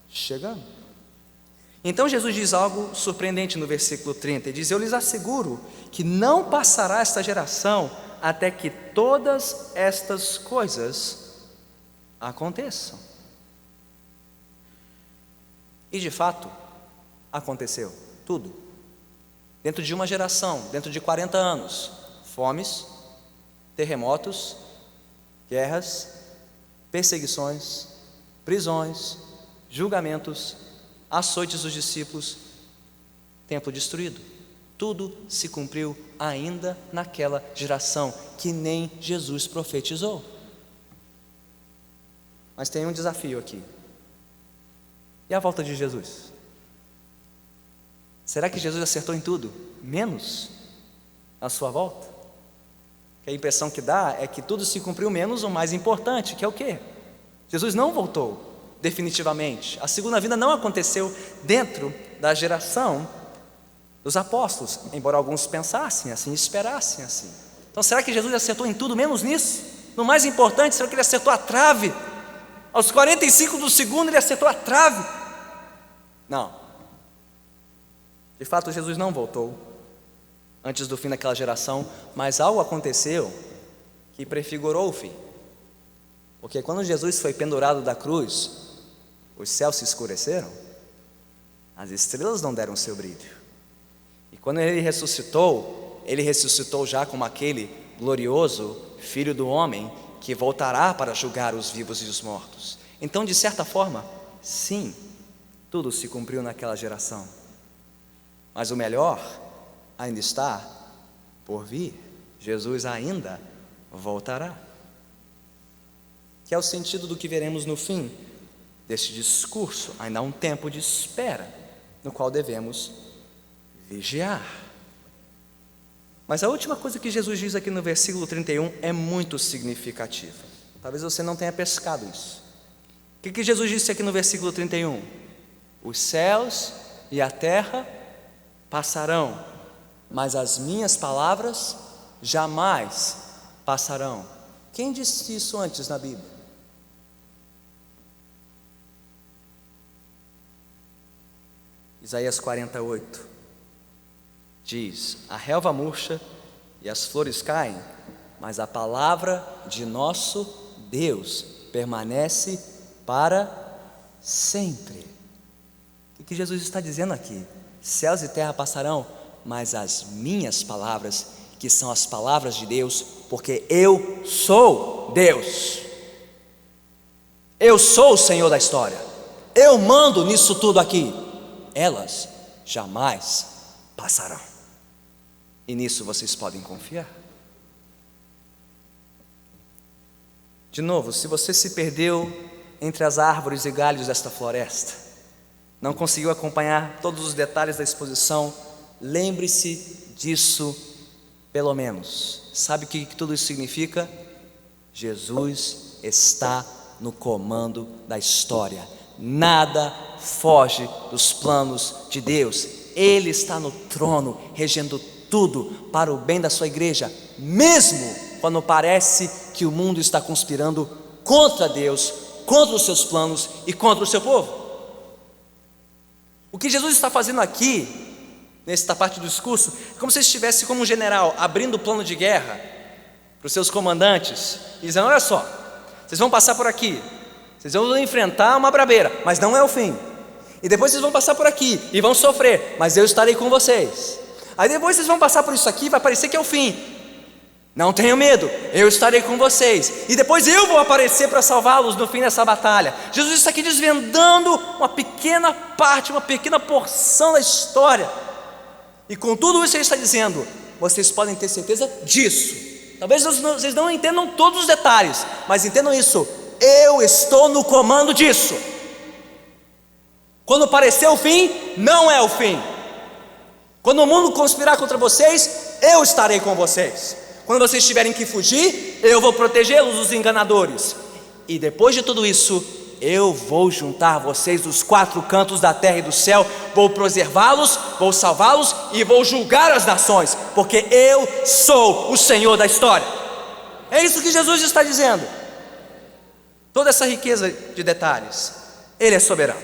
chegando. Então Jesus diz algo surpreendente no versículo 30, ele diz: eu lhes asseguro que não passará esta geração até que todas estas coisas aconteçam. E de fato aconteceu tudo, dentro de uma geração, dentro de 40 anos, fomes, terremotos, guerras, perseguições, prisões, julgamentos, açoites dos discípulos, templo destruído. Tudo se cumpriu ainda naquela geração que nem Jesus profetizou. Mas tem um desafio aqui. E a volta de Jesus? Será que Jesus acertou em tudo, menos a sua volta? Que a impressão que dá é que tudo se cumpriu menos o mais importante, que é o quê? Jesus não voltou definitivamente. A segunda vinda não aconteceu dentro da geração dos apóstolos, embora alguns pensassem assim, esperassem assim. Então será que Jesus acertou em tudo menos nisso? No mais importante, será que ele acertou a trave? Aos 45 do segundo ele acertou a trave? Não. De fato, Jesus não voltou antes do fim daquela geração, mas algo aconteceu que prefigurou o fim. Porque quando Jesus foi pendurado da cruz, os céus se escureceram, as estrelas não deram seu brilho. E quando ele ressuscitou já como aquele glorioso Filho do Homem que voltará para julgar os vivos e os mortos. Então, de certa forma, sim, tudo se cumpriu naquela geração. Mas o melhor ainda está por vir. Jesus ainda voltará. Que é o sentido do que veremos no fim deste discurso. Ainda há um tempo de espera, no qual devemos vigiar. Mas a última coisa que Jesus diz aqui no versículo 31 é muito significativa. Talvez você não tenha pescado isso. O que Jesus disse aqui no versículo 31? Os céus e a terra passarão, mas as minhas palavras jamais passarão. Quem disse isso antes na Bíblia? Isaías 48 diz: a relva murcha e as flores caem, mas a palavra de nosso Deus permanece para sempre. O que Jesus está dizendo aqui? Céus e terra passarão, mas as minhas palavras, que são as palavras de Deus, porque eu sou Deus, eu sou o Senhor da história, eu mando nisso tudo aqui, elas jamais passarão, e nisso vocês podem confiar. De novo, se você se perdeu entre as árvores e galhos desta floresta, não conseguiu acompanhar todos os detalhes da exposição, lembre-se disso pelo menos. Sabe o que tudo isso significa? Jesus está no comando da história. Nada foge dos planos de Deus. Ele está no trono, regendo tudo para o bem da sua igreja, mesmo quando parece que o mundo está conspirando contra Deus, contra os seus planos e contra o seu povo. O que Jesus está fazendo aqui, nesta parte do discurso, é como se ele estivesse como um general, abrindo o plano de guerra para os seus comandantes, e dizendo: olha só, vocês vão passar por aqui, vocês vão enfrentar uma brabeira, mas não é o fim. E depois vocês vão passar por aqui e vão sofrer, mas eu estarei com vocês. Aí depois vocês vão passar por isso aqui, vai parecer que é o fim. Não tenham medo, eu estarei com vocês. E depois eu vou aparecer para salvá-los no fim dessa batalha. Jesus está aqui desvendando uma pequena parte, uma pequena porção da história. E com tudo isso ele está dizendo: vocês podem ter certeza disso. Talvez vocês não entendam todos os detalhes, mas entendam isso: eu estou no comando disso. Quando parecer o fim, não é o fim. Quando o mundo conspirar contra vocês, eu estarei com vocês. Quando vocês tiverem que fugir, eu vou protegê-los dos enganadores. E depois de tudo isso, eu vou juntar vocês dos quatro cantos da terra e do céu, vou preservá-los, vou salvá-los e vou julgar as nações, porque eu sou o Senhor da história. É isso que Jesus está dizendo. Toda essa riqueza de detalhes, Ele é soberano,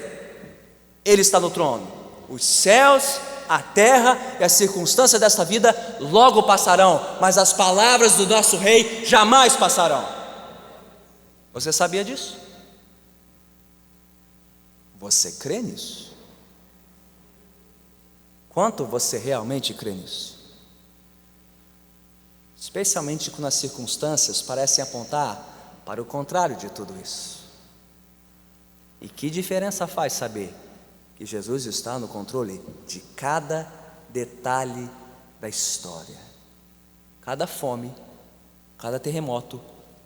Ele está no trono. Os céus, a terra e as circunstâncias desta vida logo passarão, mas as palavras do nosso Rei jamais passarão. Você sabia disso? Você crê nisso? Quanto você realmente crê nisso? Especialmente quando as circunstâncias parecem apontar para o contrário de tudo isso. E que diferença faz saber que Jesus está no controle de cada detalhe da história? Cada fome, cada terremoto,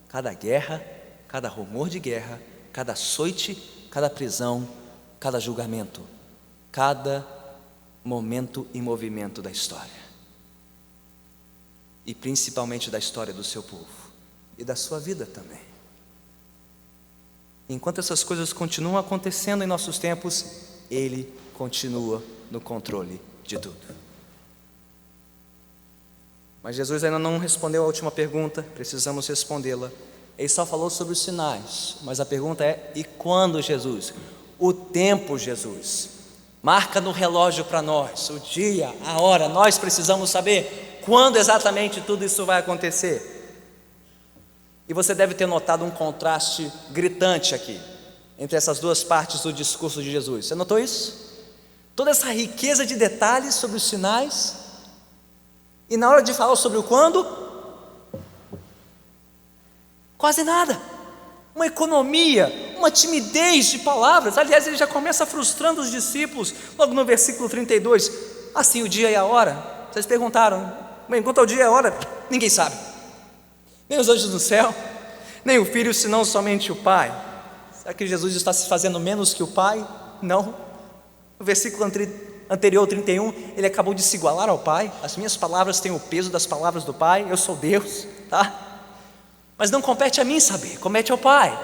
cada guerra, cada rumor de guerra, cada açoite, cada prisão, cada julgamento, cada momento e movimento da história, e principalmente da história do seu povo e da sua vida também. Enquanto essas coisas continuam acontecendo em nossos tempos, Ele continua no controle de tudo. Mas Jesus ainda não respondeu a última pergunta, precisamos respondê-la. Ele só falou sobre os sinais, mas a pergunta é: e quando, Jesus? O tempo, Jesus. Marca no relógio para nós o dia, a hora. Nós precisamos saber quando exatamente tudo isso vai acontecer. E você deve ter notado um contraste gritante aqui entre essas duas partes do discurso de Jesus. Você notou isso? Toda essa riqueza de detalhes sobre os sinais, e na hora de falar sobre o quando, quase nada. Uma economia, uma timidez de palavras. Aliás, ele já começa frustrando os discípulos, logo no versículo 32. Assim, o dia e a hora. Vocês perguntaram: bem, quanto ao dia e a hora, ninguém sabe. Nem os anjos do céu, nem o Filho, senão somente o Pai. Será que Jesus está se fazendo menos que o Pai? Não. No versículo anterior, 31, ele acabou de se igualar ao Pai. As minhas palavras têm o peso das palavras do Pai. Eu sou Deus, tá? Mas não compete a mim saber, compete ao Pai.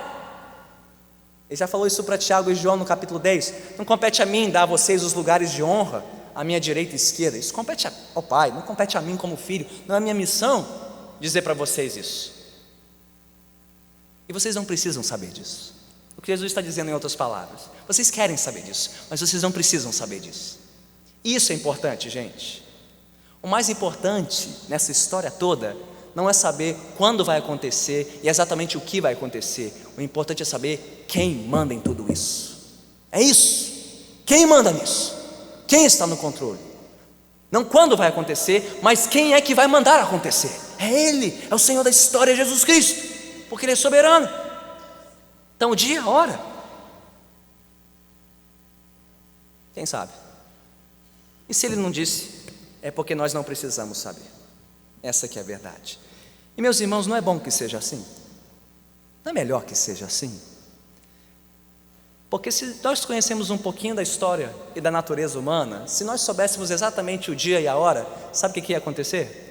Ele já falou isso para Tiago e João no capítulo 10. Não compete a mim dar a vocês os lugares de honra, à minha direita e esquerda. Isso compete ao Pai, não compete a mim como filho. Não é a minha missão dizer para vocês isso. E vocês não precisam saber disso. O que Jesus está dizendo em outras palavras: vocês querem saber disso, mas vocês não precisam saber disso. Isso é importante, gente. O mais importante nessa história toda não é saber quando vai acontecer e exatamente o que vai acontecer. O importante é saber quem manda em tudo isso. É isso. Quem manda nisso? Quem está no controle? Não quando vai acontecer, mas quem é que vai mandar acontecer? É Ele, é o Senhor da história, Jesus Cristo, porque Ele é soberano. Então o dia, a hora, quem sabe? E se Ele não disse, é porque nós não precisamos saber. Essa que é a verdade. E meus irmãos, não é bom que seja assim? Não é melhor que seja assim? Porque se nós conhecemos um pouquinho da história e da natureza humana, se nós soubéssemos exatamente o dia e a hora, sabe o que ia acontecer?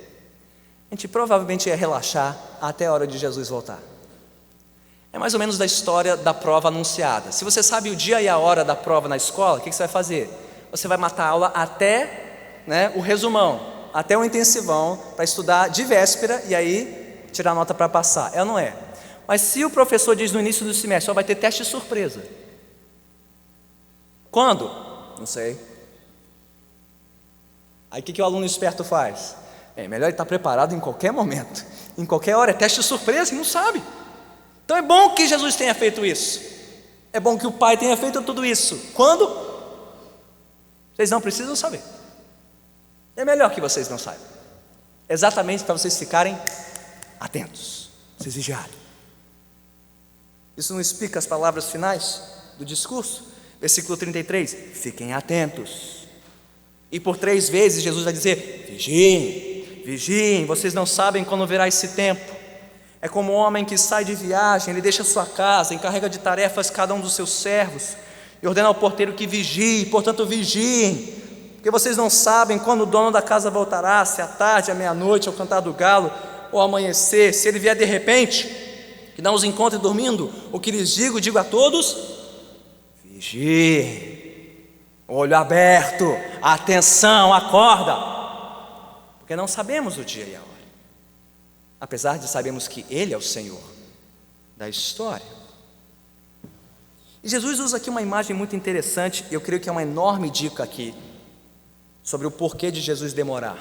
A gente provavelmente ia relaxar até a hora de Jesus voltar. É mais ou menos da história da prova anunciada. Se você sabe o dia e a hora da prova na escola, o que você vai fazer? Você vai matar a aula até o resumão, até o intensivão, para estudar de véspera e aí tirar nota para passar. É ou não é? Mas se o professor diz no início do semestre, vai ter teste surpresa. Quando? Não sei. Aí o que o aluno esperto faz? É melhor ele estar preparado em qualquer momento, em qualquer hora. É teste surpresa e não sabe. Então é bom que Jesus tenha feito isso. É bom que o Pai tenha feito tudo isso. Quando? Vocês não precisam saber. É melhor que vocês não saibam. Exatamente para vocês ficarem atentos, vocês vigiarem. Isso não explica as palavras finais do discurso? Versículo 33, fiquem atentos. E por 3 vezes Jesus vai dizer: vigiem, vigiem, vocês não sabem quando virá esse tempo. É como um homem que sai de viagem, ele deixa sua casa, encarrega de tarefas cada um dos seus servos e ordena ao porteiro que vigie. Portanto vigiem, porque vocês não sabem quando o dono da casa voltará, se à tarde, à meia-noite, ao cantar do galo, ou ao amanhecer. Se ele vier de repente, que não os encontre dormindo, o que lhes digo a todos: vigiem, olho aberto, atenção, acorda, porque não sabemos o dia e a hora, apesar de sabermos que Ele é o Senhor da história. E Jesus usa aqui uma imagem muito interessante, e eu creio que é uma enorme dica aqui, sobre o porquê de Jesus demorar,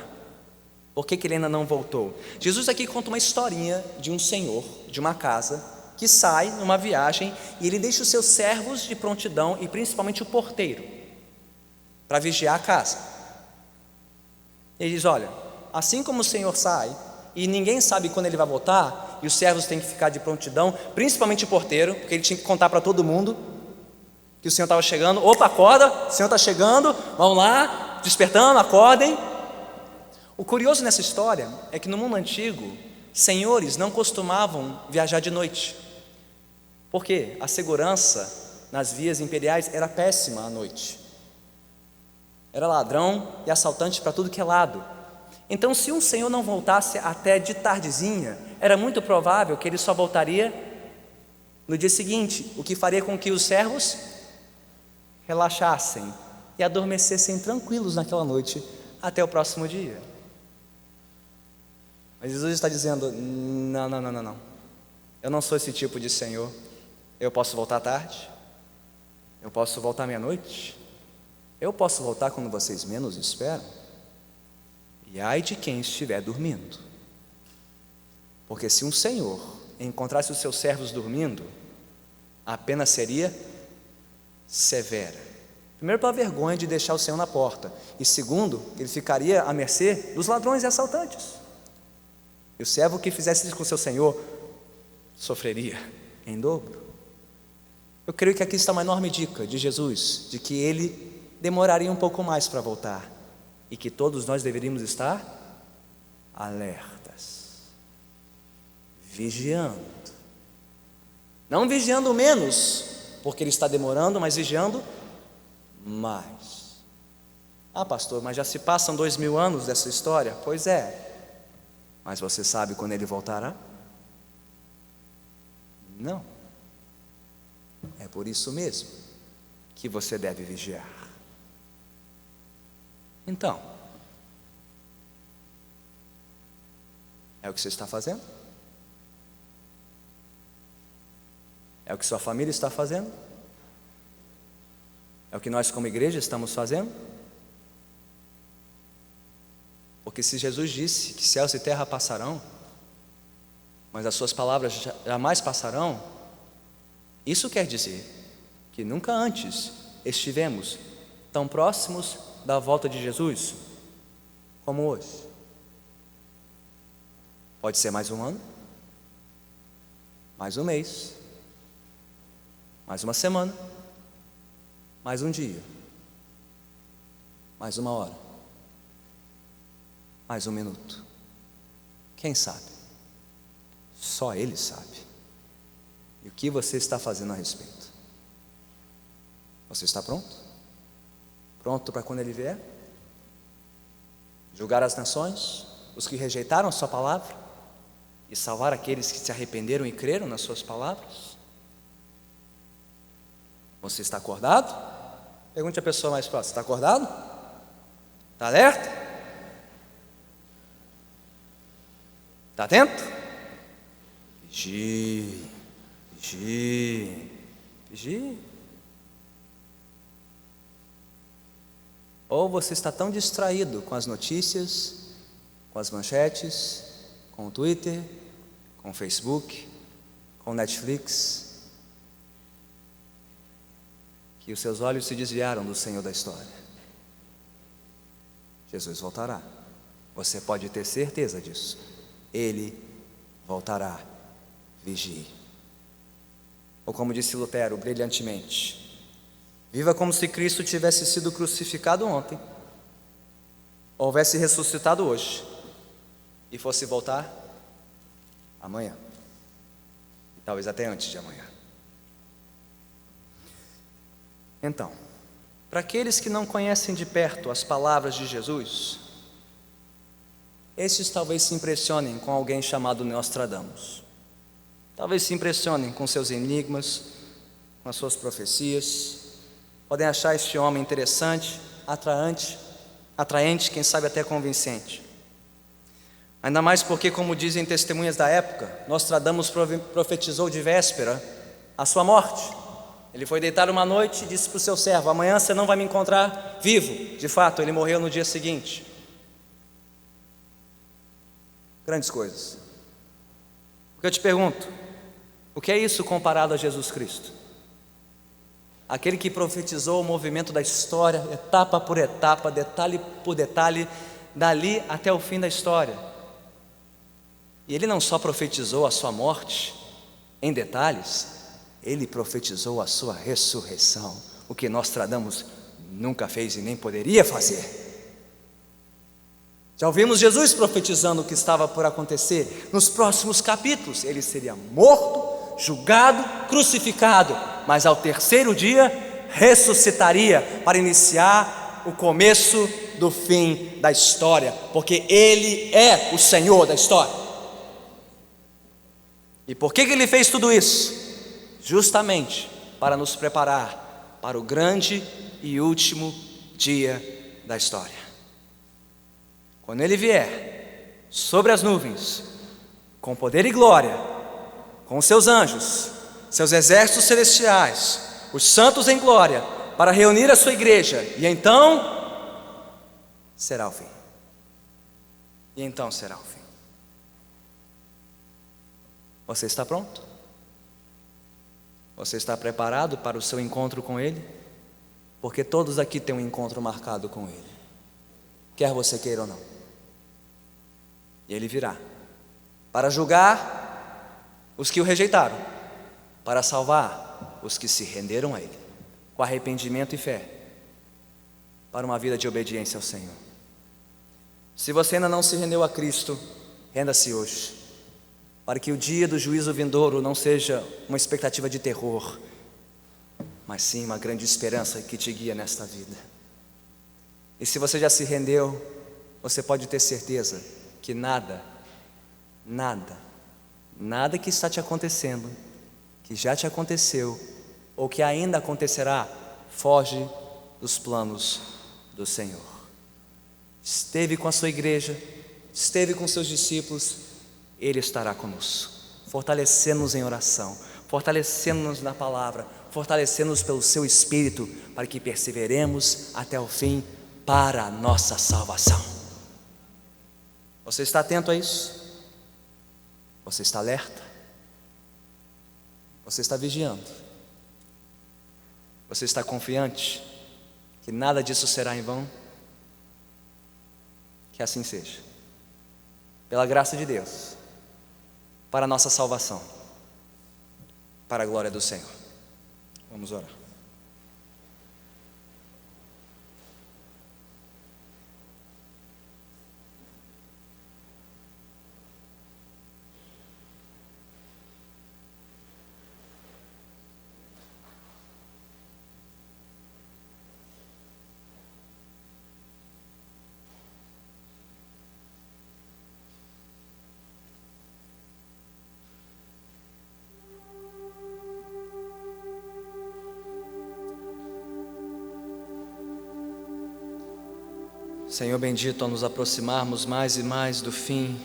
por que ele ainda não voltou. Jesus aqui conta uma historinha de um senhor, de uma casa, que sai numa viagem e ele deixa os seus servos de prontidão e principalmente o porteiro para vigiar a casa. Ele diz: olha, assim como o Senhor sai e ninguém sabe quando ele vai voltar, e os servos têm que ficar de prontidão, principalmente o porteiro, porque ele tinha que contar para todo mundo que o Senhor estava chegando. Opa, acorda, o Senhor está chegando, vamos lá, despertando, acordem. O curioso nessa história é que no mundo antigo, senhores não costumavam viajar de noite, porque a segurança nas vias imperiais era péssima à noite. Era ladrão e assaltante para tudo que é lado. Então, se um senhor não voltasse até de tardezinha, era muito provável que ele só voltaria no dia seguinte, o que faria com que os servos relaxassem e adormecessem tranquilos naquela noite até o próximo dia. Mas Jesus está dizendo: não, eu não sou esse tipo de senhor. Eu posso voltar à tarde, eu posso voltar meia-noite, eu posso voltar quando vocês menos esperam. E ai de quem estiver dormindo, porque se um senhor encontrasse os seus servos dormindo, a pena seria severa. Primeiro, pela vergonha de deixar o Senhor na porta, e segundo, ele ficaria à mercê dos ladrões e assaltantes. E o servo que fizesse isso com o seu senhor sofreria em dobro. Eu creio que aqui está uma enorme dica de Jesus, de que ele demoraria um pouco mais para voltar, e que todos nós deveríamos estar alertas, vigiando. Não vigiando menos, porque ele está demorando, mas vigiando mais. Ah, pastor, mas já se passam 2000 anos dessa história? Pois é, mas você sabe quando ele voltará? Não. É por isso mesmo que você deve vigiar. Então, é o que você está fazendo? É o que sua família está fazendo? É o que nós como igreja estamos fazendo? Porque se Jesus disse que céus e terra passarão, mas as suas palavras jamais passarão, isso quer dizer que nunca antes estivemos tão próximos da volta de Jesus como hoje. Pode ser mais um ano, mais um mês, mais uma semana, mais um dia, mais uma hora, mais um minuto. Quem sabe? Só Ele sabe. E o que você está fazendo a respeito? Você está pronto? Pronto para quando Ele vier? Julgar as nações, os que rejeitaram a sua palavra, e salvar aqueles que se arrependeram e creram nas suas palavras? Você está acordado? Pergunte à pessoa mais próxima: está acordado? Está alerta? Está atento? Vigie, vigie, vigie. Ou você está tão distraído com as notícias, com as manchetes, com o Twitter, com o Facebook, com o Netflix, que os seus olhos se desviaram do Senhor da história. Jesus voltará. Você pode ter certeza disso. Ele voltará. Vigie. Ou como disse Lutero brilhantemente: viva como se Cristo tivesse sido crucificado ontem, houvesse ressuscitado hoje e fosse voltar amanhã, e talvez até antes de amanhã. Então, para aqueles que não conhecem de perto as palavras de Jesus, estes talvez se impressionem com alguém chamado Nostradamus. Talvez se impressionem com seus enigmas, com as suas profecias. Podem achar este homem interessante, atraente, quem sabe até convincente. Ainda mais porque, como dizem testemunhas da época, Nostradamus profetizou de véspera a sua morte. Ele foi deitar uma noite e disse para o seu servo: amanhã você não vai me encontrar vivo. De fato, ele morreu no dia seguinte. Grandes coisas. Porque eu te pergunto, o que é isso comparado a Jesus Cristo? Aquele que profetizou o movimento da história, etapa por etapa, detalhe por detalhe, dali até o fim da história. E ele não só profetizou a sua morte em detalhes, ele profetizou a sua ressurreição, o que Nostradamus nunca fez e nem poderia fazer. Já ouvimos Jesus profetizando o que estava por acontecer nos próximos capítulos. Ele seria morto, julgado, crucificado, mas ao terceiro dia ressuscitaria para iniciar o começo do fim da história, porque Ele é o Senhor da história. E por que Ele fez tudo isso? Justamente para nos preparar para o grande e último dia da história. Quando Ele vier sobre as nuvens, com poder e glória, com os seus anjos, seus exércitos celestiais, os santos em glória, para reunir a sua igreja, e então será o fim. E então será o fim. Você está pronto? Você está preparado para o seu encontro com Ele? Porque todos aqui têm um encontro marcado com Ele, quer você queira ou não. E Ele virá para julgar os que o rejeitaram, para salvar os que se renderam a Ele, com arrependimento e fé, para uma vida de obediência ao Senhor. Se você ainda não se rendeu a Cristo, renda-se hoje, para que o dia do juízo vindouro não seja uma expectativa de terror, mas sim uma grande esperança que te guia nesta vida. E se você já se rendeu, você pode ter certeza que nada que está te acontecendo, que já te aconteceu, ou que ainda acontecerá, foge dos planos do Senhor. Esteve com a sua igreja, esteve com seus discípulos, Ele estará conosco, fortalecendo-nos em oração, fortalecendo-nos na palavra, fortalecendo-nos pelo seu Espírito, para que perseveremos até o fim para a nossa salvação. Você está atento a isso? Você está alerta? Você está vigiando? Você está confiante que nada disso será em vão? Que assim seja, pela graça de Deus, para a nossa salvação, para a glória do Senhor. Vamos orar. Senhor bendito, ao nos aproximarmos mais e mais do fim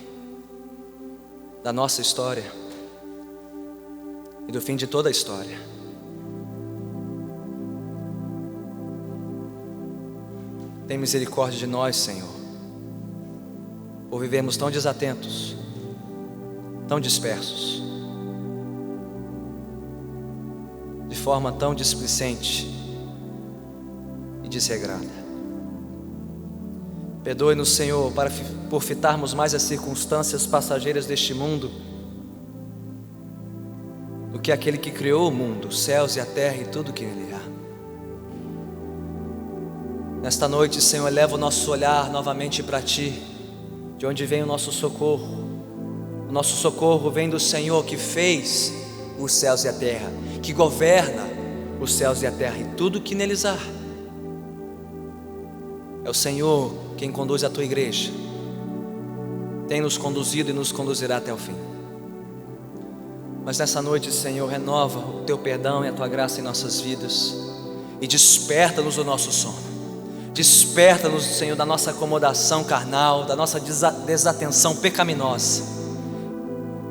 da nossa história e do fim de toda a história, tem misericórdia de nós, Senhor, por vivermos tão desatentos, tão dispersos, de forma tão displicente e desregrada. Perdoe-nos, Senhor, por fitarmos mais as circunstâncias passageiras deste mundo do que aquele que criou o mundo, os céus e a terra e tudo que nele há. Nesta noite, Senhor, eleva o nosso olhar novamente para Ti, de onde vem o nosso socorro. O nosso socorro vem do Senhor que fez os céus e a terra, que governa os céus e a terra e tudo que neles há. É o Senhor quem conduz a Tua igreja, tem nos conduzido e nos conduzirá até o fim. Mas nessa noite, Senhor, renova o Teu perdão e a Tua graça em nossas vidas e desperta-nos do nosso sono. Desperta-nos, Senhor, da nossa acomodação carnal, da nossa desatenção pecaminosa.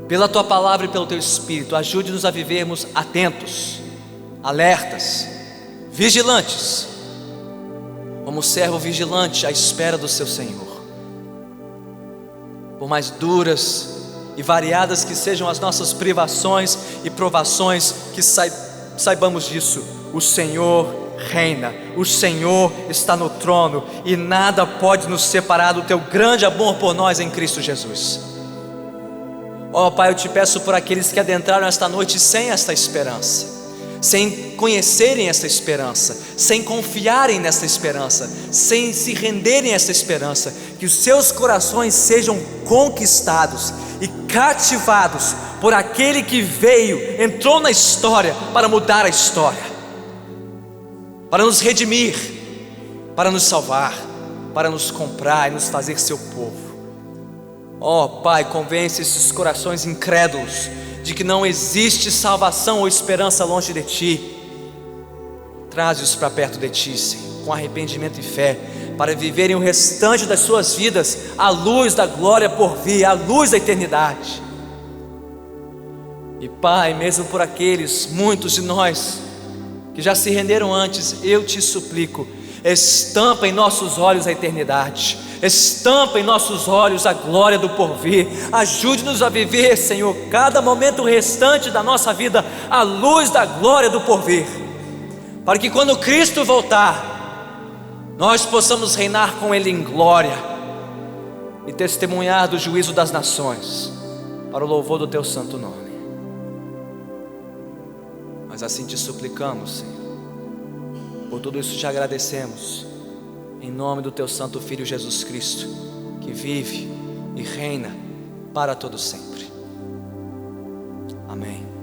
Pela Tua palavra e pelo Teu Espírito, ajude-nos a vivermos atentos, alertas, vigilantes, como servo vigilante à espera do seu Senhor. Por mais duras e variadas que sejam as nossas privações e provações, que saibamos disso: o Senhor reina, o Senhor está no trono e nada pode nos separar do Teu grande amor por nós em Cristo Jesus. Ó Pai, eu Te peço por aqueles que adentraram esta noite sem esta esperança, sem conhecerem esta esperança, sem confiarem nesta esperança, sem se renderem a esta esperança, que os seus corações sejam conquistados e cativados por aquele que veio, entrou na história para mudar a história, para nos redimir, para nos salvar, para nos comprar e nos fazer seu povo. Ó Pai, convence esses corações incrédulos de que não existe salvação ou esperança longe de Ti. Traze-os para perto de Ti, Senhor, com arrependimento e fé, para viverem o restante das suas vidas à luz da glória por vir, à luz da eternidade. E Pai, mesmo por aqueles, muitos de nós, que já se renderam antes, eu Te suplico, estampa em nossos olhos a eternidade, estampa em nossos olhos a glória do porvir. Ajude-nos a viver, Senhor, cada momento restante da nossa vida à luz da glória do porvir, para que quando Cristo voltar, nós possamos reinar com Ele em glória e testemunhar do juízo das nações, para o louvor do Teu santo nome. Mas assim Te suplicamos, Senhor. Por tudo isso te agradecemos, em nome do Teu santo Filho Jesus Cristo, que vive e reina para todo sempre. Amém.